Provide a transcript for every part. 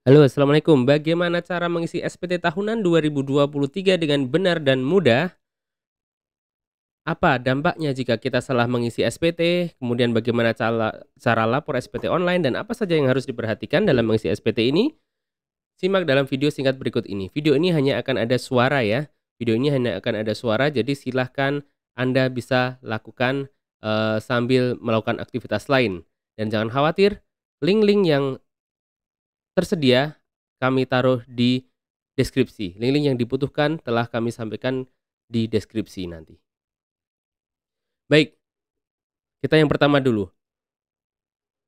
Halo, assalamualaikum. Bagaimana cara mengisi SPT tahunan 2023 dengan benar dan mudah? Apa dampaknya jika kita salah mengisi SPT? Kemudian bagaimana cara lapor SPT online dan apa saja yang harus diperhatikan dalam mengisi SPT ini? Simak dalam video singkat berikut ini. Video ini hanya akan ada suara ya. Video ini hanya akan ada suara, jadi silahkan Anda bisa lakukan sambil melakukan aktivitas lain. Dan jangan khawatir, link-link yang tersedia kami taruh di deskripsi. Link-link yang dibutuhkan telah kami sampaikan di deskripsi nanti. Baik, kita yang pertama dulu.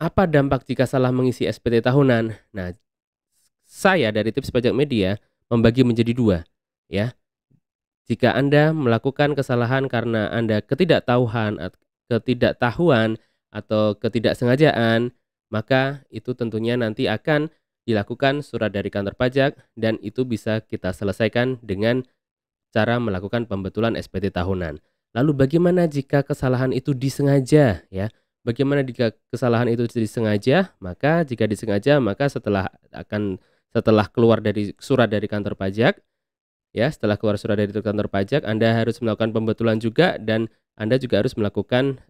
Apa dampak jika salah mengisi SPT tahunan? Nah, saya dari Tips Pajak Media membagi menjadi dua, ya. Jika Anda melakukan kesalahan karena Anda ketidaktahuan atau ketidaksengajaan, maka itu tentunya nanti akan dilakukan surat dari kantor pajak dan itu bisa kita selesaikan dengan cara melakukan pembetulan SPT tahunan. Lalu bagaimana jika kesalahan itu disengaja ya? Bagaimana jika kesalahan itu disengaja? Maka jika disengaja maka setelah keluar dari surat dari kantor pajak ya, setelah keluar surat dari kantor pajak Anda harus melakukan pembetulan juga dan Anda juga harus melakukan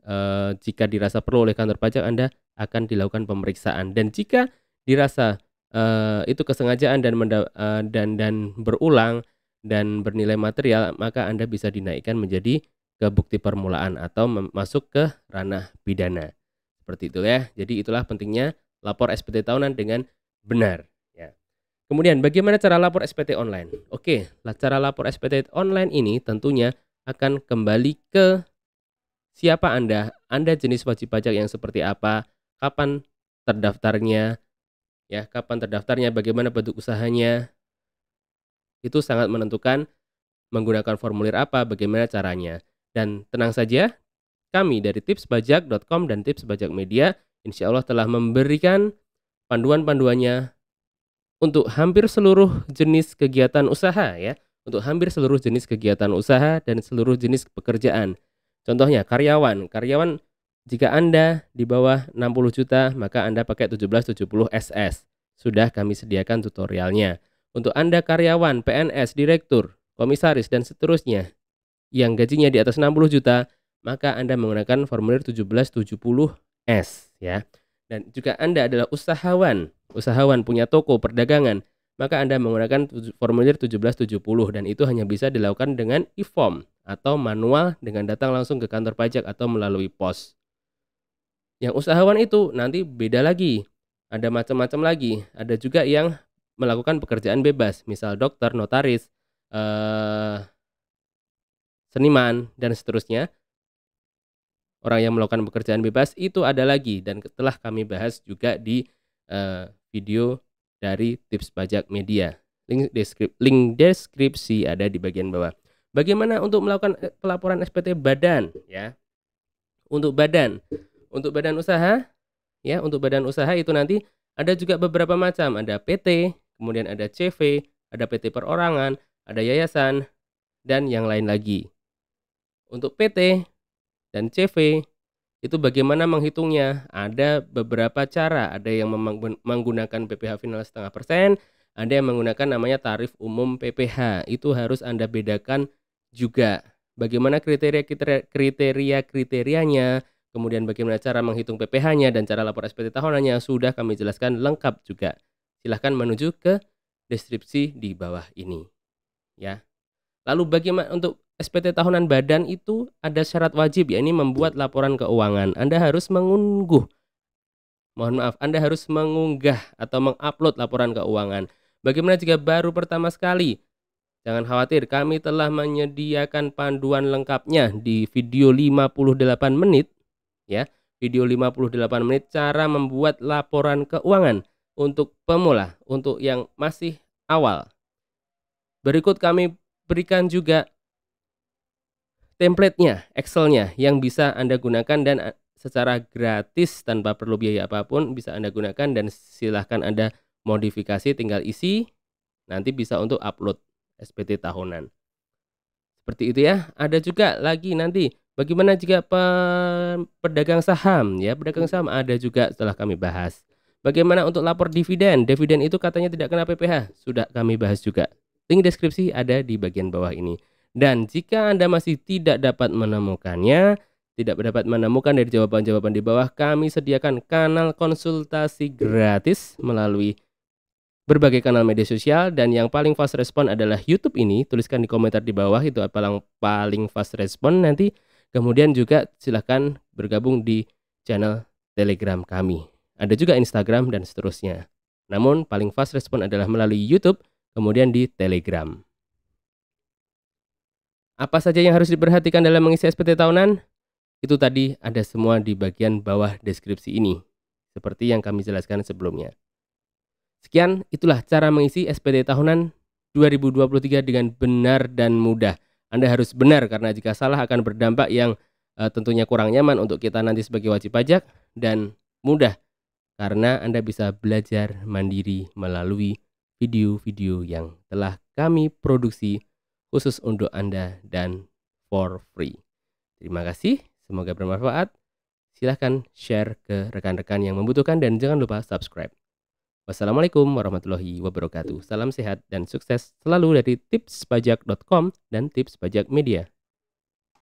jika dirasa perlu oleh kantor pajak Anda akan dilakukan pemeriksaan dan jika dirasa itu kesengajaan dan berulang dan bernilai material, maka Anda bisa dinaikkan menjadi ke bukti permulaan atau masuk ke ranah pidana. Seperti itu ya. Jadi itulah pentingnya lapor SPT tahunan dengan benar ya. Kemudian bagaimana cara lapor SPT online? Oke, cara lapor SPT online ini tentunya akan kembali ke siapa Anda, Anda jenis wajib pajak yang seperti apa, kapan terdaftarnya, ya, kapan terdaftarnya, bagaimana bentuk usahanya, itu sangat menentukan menggunakan formulir apa, bagaimana caranya. Dan tenang saja, kami dari tipsbajak.com dan Tips Bajak Media insya Allah telah memberikan panduan-panduannya untuk hampir seluruh jenis kegiatan usaha ya, untuk hampir seluruh jenis kegiatan usaha dan seluruh jenis pekerjaan. Contohnya karyawan jika Anda di bawah 60 juta maka Anda pakai 1770 SS. Sudah kami sediakan tutorialnya. Untuk Anda karyawan, PNS, direktur, komisaris dan seterusnya yang gajinya di atas 60 juta, maka Anda menggunakan formulir 1770S ya. Dan jika Anda adalah usahawan punya toko perdagangan, maka Anda menggunakan formulir 1770 dan itu hanya bisa dilakukan dengan e-form atau manual dengan datang langsung ke kantor pajak atau melalui pos. Yang usahawan itu nanti beda lagi. Ada macam-macam lagi. Ada juga yang melakukan pekerjaan bebas, misal dokter, notaris, seniman dan seterusnya. Orang yang melakukan pekerjaan bebas itu ada lagi dan telah kami bahas juga di video dari Tips Pajak Media. Link deskripsi ada di bagian bawah. Bagaimana untuk melakukan pelaporan SPT badan ya? Untuk badan usaha ya, untuk badan usaha itu nanti ada juga beberapa macam, ada PT, kemudian ada CV, ada PT perorangan, ada yayasan dan yang lain lagi. Untuk PT dan CV itu bagaimana menghitungnya? Ada beberapa cara, ada yang menggunakan PPh final 0,5%, ada yang menggunakan namanya tarif umum PPh. Itu harus Anda bedakan juga. Bagaimana kriterianya, kemudian bagaimana cara menghitung PPh-nya dan cara lapor SPT tahunannya sudah kami jelaskan lengkap juga. Silahkan menuju ke deskripsi di bawah ini. Ya. Lalu bagaimana untuk SPT tahunan badan itu ada syarat wajib ya, ini membuat laporan keuangan. Anda harus Anda harus mengunggah atau mengupload laporan keuangan. Bagaimana jika baru pertama sekali? Jangan khawatir, kami telah menyediakan panduan lengkapnya di video 58 menit ya. Video 58 menit cara membuat laporan keuangan untuk pemula, untuk yang masih awal. Berikut kami berikan juga template-nya, Excel-nya yang bisa Anda gunakan dan secara gratis tanpa perlu biaya apapun bisa Anda gunakan dan silahkan Anda modifikasi, tinggal isi, nanti bisa untuk upload SPT tahunan. Seperti itu ya. Ada juga lagi nanti bagaimana jika pedagang saham ya, pedagang saham ada juga setelah kami bahas. Bagaimana untuk lapor dividen? Dividen itu katanya tidak kena PPh, sudah kami bahas juga. Link deskripsi ada di bagian bawah ini. Dan jika Anda masih tidak dapat menemukannya, tidak dapat menemukan dari jawaban-jawaban di bawah, kami sediakan kanal konsultasi gratis melalui berbagai kanal media sosial, dan yang paling fast respon adalah YouTube ini. Tuliskan di komentar di bawah itu apa yang paling fast respon nanti. Kemudian juga silahkan bergabung di channel Telegram kami. Ada juga Instagram dan seterusnya. Namun paling fast respon adalah melalui YouTube, kemudian di Telegram. Apa saja yang harus diperhatikan dalam mengisi SPT tahunan? Itu tadi ada semua di bagian bawah deskripsi ini, seperti yang kami jelaskan sebelumnya. Sekian, itulah cara mengisi SPT tahunan 2023 dengan benar dan mudah. Anda harus benar, karena jika salah akan berdampak yang tentunya kurang nyaman untuk kita nanti sebagai wajib pajak, dan mudah karena Anda bisa belajar mandiri melalui video-video yang telah kami produksi khusus untuk Anda dan for free. Terima kasih, semoga bermanfaat. Silahkan share ke rekan-rekan yang membutuhkan dan jangan lupa subscribe. Wassalamualaikum warahmatullahi wabarakatuh. Salam sehat dan sukses selalu dari tipspajak.com dan Tips Pajak Media.